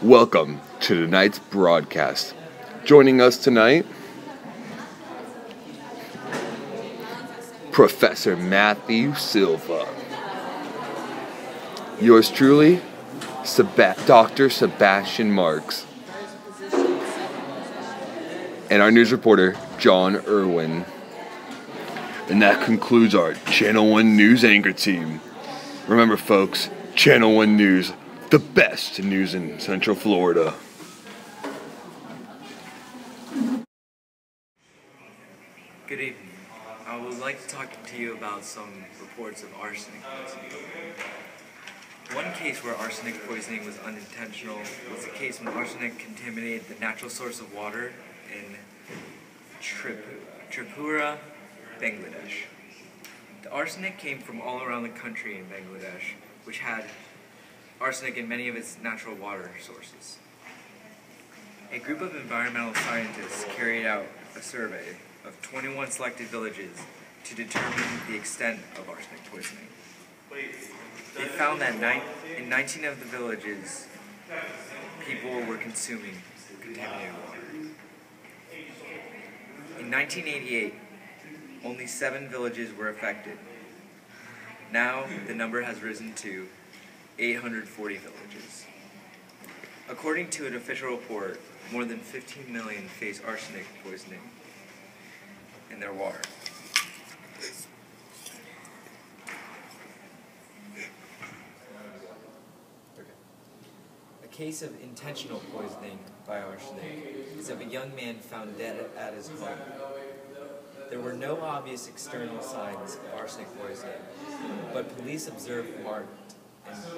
Welcome to tonight's broadcast. Joining us tonight, Professor Matthew Silva. Yours truly, Dr. Sebastian Marks. And our news reporter, John Irwin. And that concludes our Channel 1 News anchor team. Remember, folks, Channel 1 News, the best news in Central Florida. Good evening. I would like to talk to you about some reports of arsenic poisoning. One case where arsenic poisoning was unintentional was a case when arsenic contaminated the natural source of water in Tripura, Bangladesh. The arsenic came from all around the country in Bangladesh, which had arsenic in many of its natural water sources. A group of environmental scientists carried out a survey of 21 selected villages to determine the extent of arsenic poisoning. They found that in 19 of the villages, people were consuming contaminated water. In 1988, only 7 villages were affected. Now, the number has risen to 840 villages. According to an official report, more than 15 million face arsenic poisoning in their water. A case of intentional poisoning by arsenic is of a young man found dead at his home. There were no obvious external signs of arsenic poisoning, but police observed marked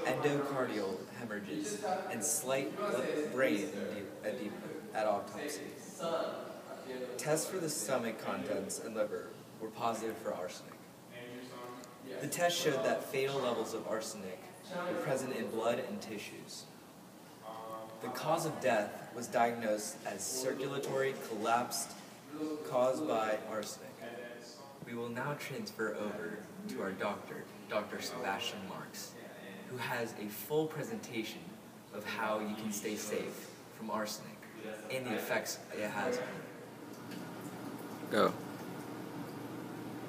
endocardial hemorrhages and slight brain edema at autopsy. Tests for the stomach contents and liver were positive for arsenic. The test showed that fatal levels of arsenic were present in blood and tissues. The cause of death was diagnosed as circulatory collapse caused by arsenic. We will now transfer over to our doctor, Dr. Sebastian Marks, who has a full presentation of how you can stay safe from arsenic and the effects it has on you. Go.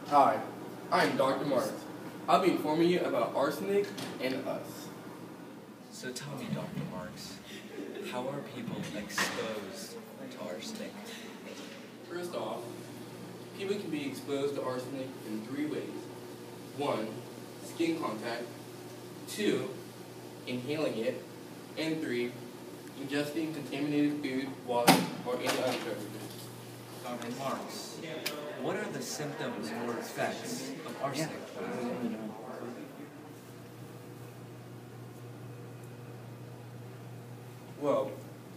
Hi, I'm Dr. Marks. I'll be informing you about arsenic and us. So tell me, Dr. Marks, how are people exposed to arsenic? First off, people can be exposed to arsenic in 3 ways. 1, skin contact. 2, inhaling it. And 3, ingesting contaminated food, water, or any other beverages. Dr. Marks, what are the symptoms or effects of arsenic poisoning? Well,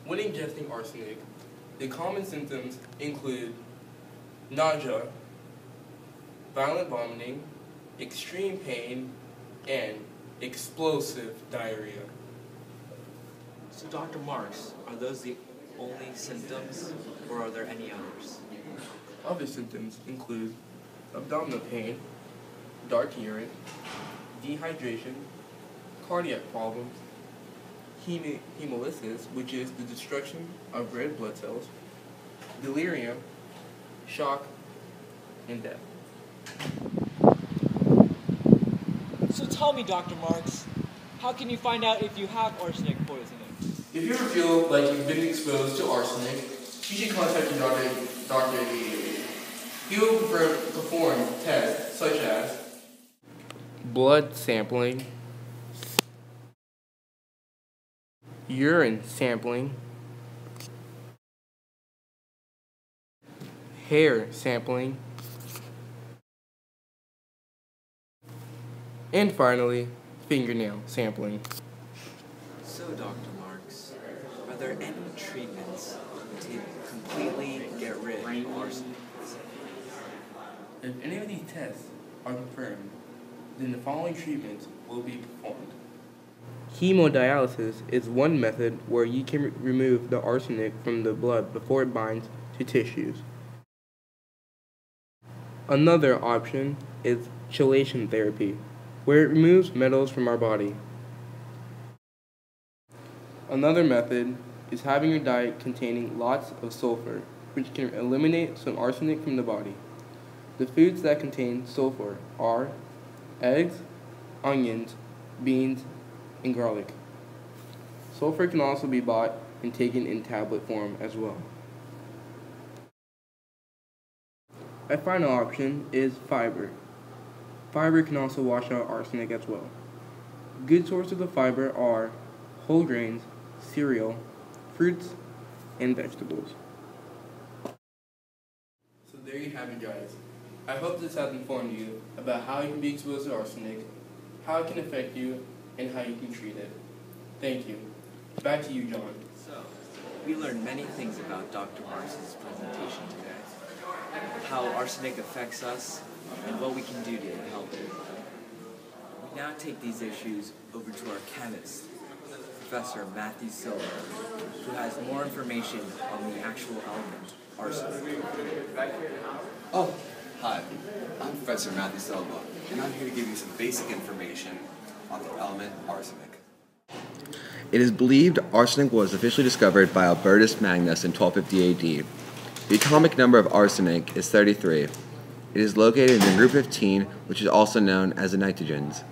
when ingesting arsenic, the common symptoms include nausea, violent vomiting, extreme pain, and explosive diarrhea. So Dr. Marks, are those the only symptoms, or are there any others? Other symptoms include abdominal pain, dark urine, dehydration, cardiac problems, hemolysis, which is the destruction of red blood cells, delirium, shock, and death. So tell me, Dr. Marks, how can you find out if you have arsenic poisoning? If you ever feel like you've been exposed to arsenic, you should contact your doctor immediately. He will perform tests such as blood sampling, urine sampling, hair sampling, and finally, fingernail sampling. So Dr. Marks, are there any treatments to completely get rid of arsenic? If any of these tests are confirmed, then the following treatments will be performed. Hemodialysis is one method where you can remove the arsenic from the blood before it binds to tissues. Another option is chelation therapy, where it removes metals from our body. Another method is having your diet containing lots of sulfur, which can eliminate some arsenic from the body. The foods that contain sulfur are eggs, onions, beans, and garlic. Sulfur can also be bought and taken in tablet form as well. A final option is fiber. Fiber can also wash out arsenic as well. Good sources of fiber are whole grains, cereal, fruits, and vegetables. So there you have it, guys. I hope this has informed you about how you can be exposed to arsenic, how it can affect you, and how you can treat it. Thank you. Back to you, John. So, we learned many things about Dr. Marks' presentation today. How arsenic affects us, and what we can do to help it. We now take these issues over to our chemist, Professor Matthew Silva, who has more information on the actual element, arsenic. Oh, hi. I'm Professor Matthew Silva, and I'm here to give you some basic information on the element arsenic. It is believed arsenic was officially discovered by Albertus Magnus in 1250 AD. The atomic number of arsenic is 33. It is located in group 15, which is also known as the nitrogens.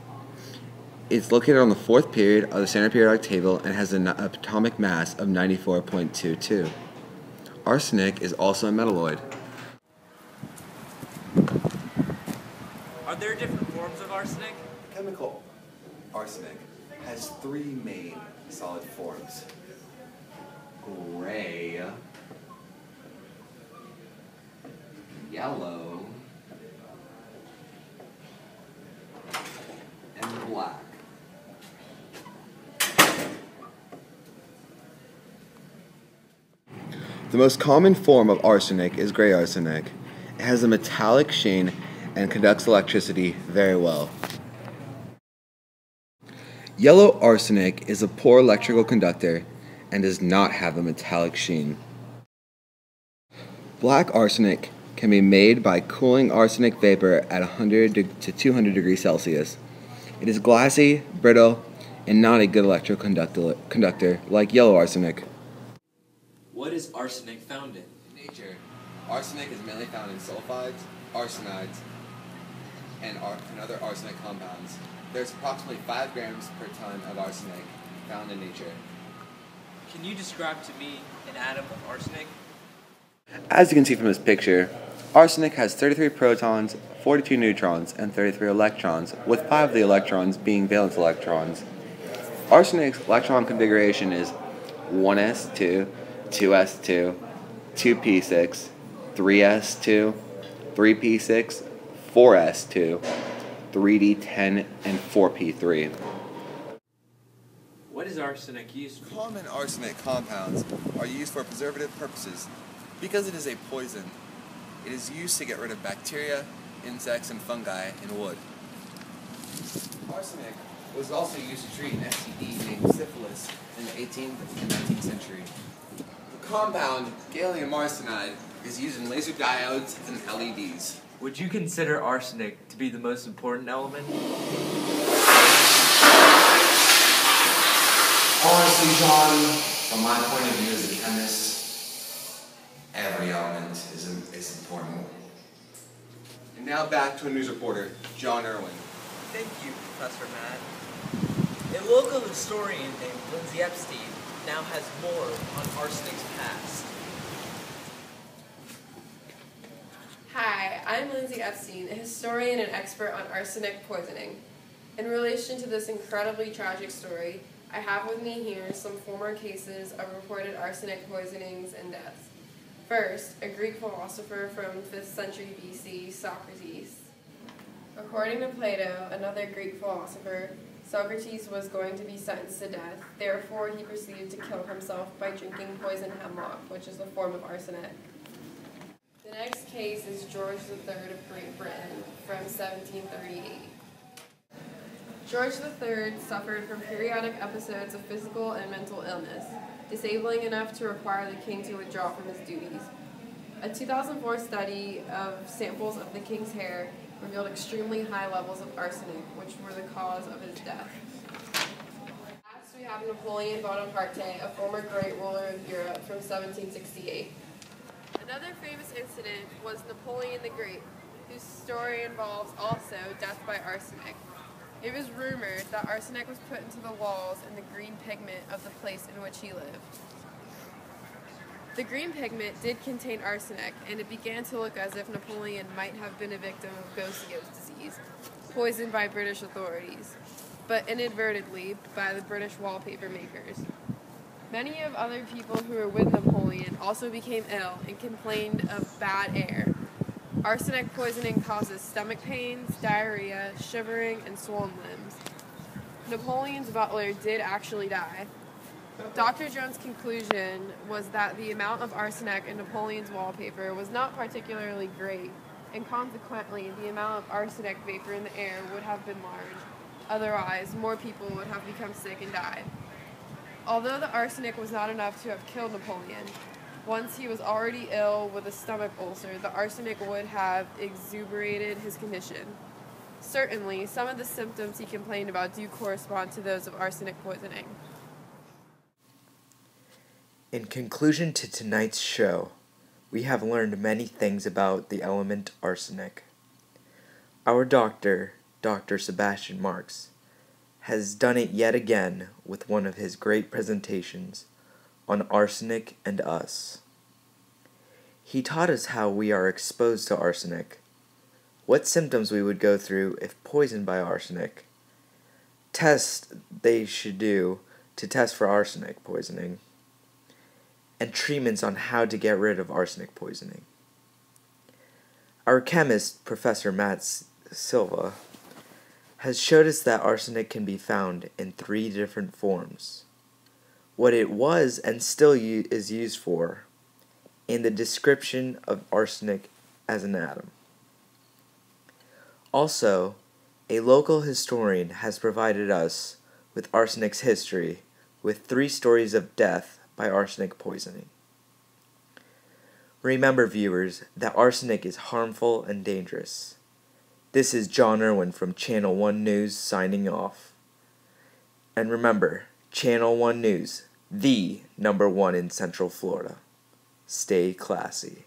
It's located on the fourth period of the standard periodic table and has an atomic mass of 94.22. Arsenic is also a metalloid. Are there different forms of arsenic? Chemical arsenic has three main solid forms: gray, yellow, and black. The most common form of arsenic is gray arsenic. It has a metallic sheen and conducts electricity very well. Yellow arsenic is a poor electrical conductor and does not have a metallic sheen. Black arsenic can be made by cooling arsenic vapor at 100 to 200 degrees Celsius. It is glassy, brittle, and not a good electrical conductor like yellow arsenic. What is arsenic found in? In nature, arsenic is mainly found in sulfides, arsenides, and other arsenic compounds. There's approximately 5 grams per ton of arsenic found in nature. Can you describe to me an atom of arsenic? As you can see from this picture, arsenic has 33 protons, 42 neutrons, and 33 electrons, with 5 of the electrons being valence electrons. Arsenic's electron configuration is 1s2, 2s2, 2p6, 3s2, 3p6, 4s2, 3d10, and 4p3. What is arsenic used for? Common arsenic compounds are used for preservative purposes because it is a poison. It is used to get rid of bacteria, insects, and fungi in wood. Arsenic was also used to treat an STD named syphilis in the 18th and 19th century. The compound gallium arsenide is used in laser diodes and LEDs. Would you consider arsenic to be the most important element? Honestly, John, from my point of view as a chemist, every element is important. And now back to a news reporter, John Irwin. Thank you, Professor Matt. A local historian named Lindsay Epstein now has more on arsenic's past. Hi, I'm Lindsay Epstein, a historian and expert on arsenic poisoning. In relation to this incredibly tragic story, I have with me here some former cases of reported arsenic poisonings and deaths. First, a Greek philosopher from 5th century BC, Socrates. According to Plato, another Greek philosopher, Socrates was going to be sentenced to death. Therefore, he proceeded to kill himself by drinking poisoned hemlock, which is a form of arsenic. The next case is George III of Great Britain from 1738. George III suffered from periodic episodes of physical and mental illness, disabling enough to require the king to withdraw from his duties. A 2004 study of samples of the king's hair revealed extremely high levels of arsenic, which were the cause of his death. Last, we we have Napoleon Bonaparte, a former great ruler of Europe from 1768. Another famous incident was Napoleon the Great, whose story involves also death by arsenic. It was rumored that arsenic was put into the walls and the green pigment of the place in which he lived. The green pigment did contain arsenic, and it began to look as if Napoleon might have been a victim of Gaucher's disease, poisoned by British authorities, but inadvertently by the British wallpaper makers. Many of other people who were with Napoleon also became ill and complained of bad air. Arsenic poisoning causes stomach pains, diarrhea, shivering, and swollen limbs. Napoleon's butler did actually die. Dr. Jones' conclusion was that the amount of arsenic in Napoleon's wallpaper was not particularly great, and consequently the amount of arsenic vapor in the air would have been large. Otherwise, more people would have become sick and died. Although the arsenic was not enough to have killed Napoleon, once he was already ill with a stomach ulcer, the arsenic would have exacerbated his condition. Certainly, some of the symptoms he complained about do correspond to those of arsenic poisoning. In conclusion to tonight's show, we have learned many things about the element arsenic. Our doctor, Dr. Sebastian Marks, has done it yet again with one of his great presentations on arsenic and us. He taught us how we are exposed to arsenic, what symptoms we would go through if poisoned by arsenic, tests they should do to test for arsenic poisoning, and treatments on how to get rid of arsenic poisoning. Our chemist, Professor Matt Silva, has showed us that arsenic can be found in 3 different forms, what it was and still is used for, and the description of arsenic as an atom. Also, a local historian has provided us with arsenic's history with 3 stories of death by arsenic poisoning. Remember, viewers, that arsenic is harmful and dangerous. This is John Irwin from Channel 1 News signing off. And remember, Channel 1 News, the #1 in Central Florida. Stay classy.